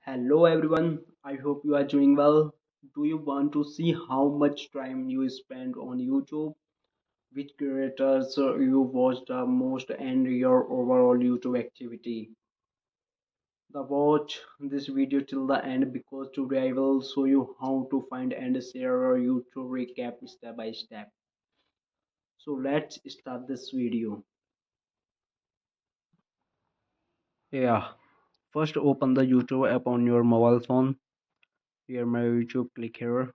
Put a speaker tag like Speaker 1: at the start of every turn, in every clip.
Speaker 1: Hello everyone, I hope you are doing well. Do you want to see how much time you spend on YouTube, which creators you watch the most, and your overall YouTube activity? Watch this video till the end because today I will show you how to find and share your YouTube recap step by step. So let's start this video. Yeah, first open the YouTube app on your mobile phone. Here my YouTube, click here.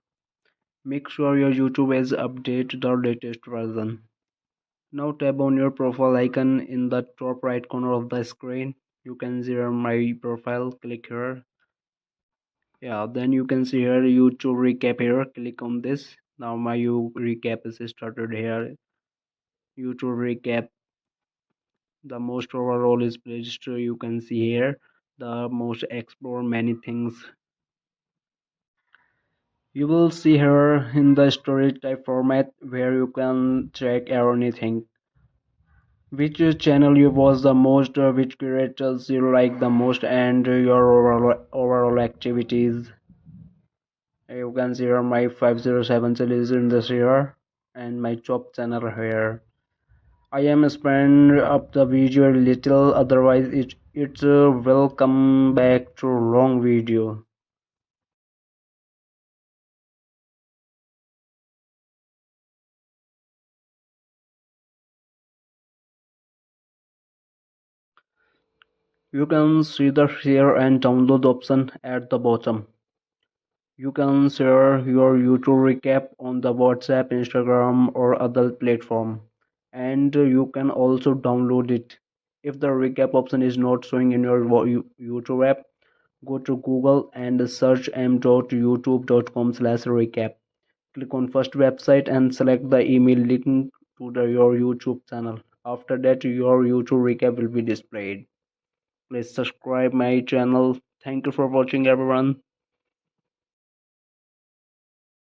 Speaker 1: Make sure your YouTube has updated the latest version. Now tap on your profile icon in the top right corner of the screen. You can see here my profile, click here. Yeah, then you can see here YouTube recap here. Click on this. Now my recap is started here. YouTube recap. The most overall is placed. You can see here the most explore many things. You will see here in the story type format where you can check anything. Which channel you watch the most, which creators you like the most, and your overall activities. You can see here my 507 series in this here and my top channel here. I am spend up the video a little, otherwise it will come back to long video. You can see the share and download option at the bottom. You can share your YouTube recap on the WhatsApp, Instagram, or other platform, and you can also download it. If the recap option is not showing in your YouTube app, go to Google and search m.youtube.com/recap. Click on first website and select the email link to your YouTube channel. After that, your YouTube recap will be displayed. Please subscribe my channel. Thank you for watching, everyone.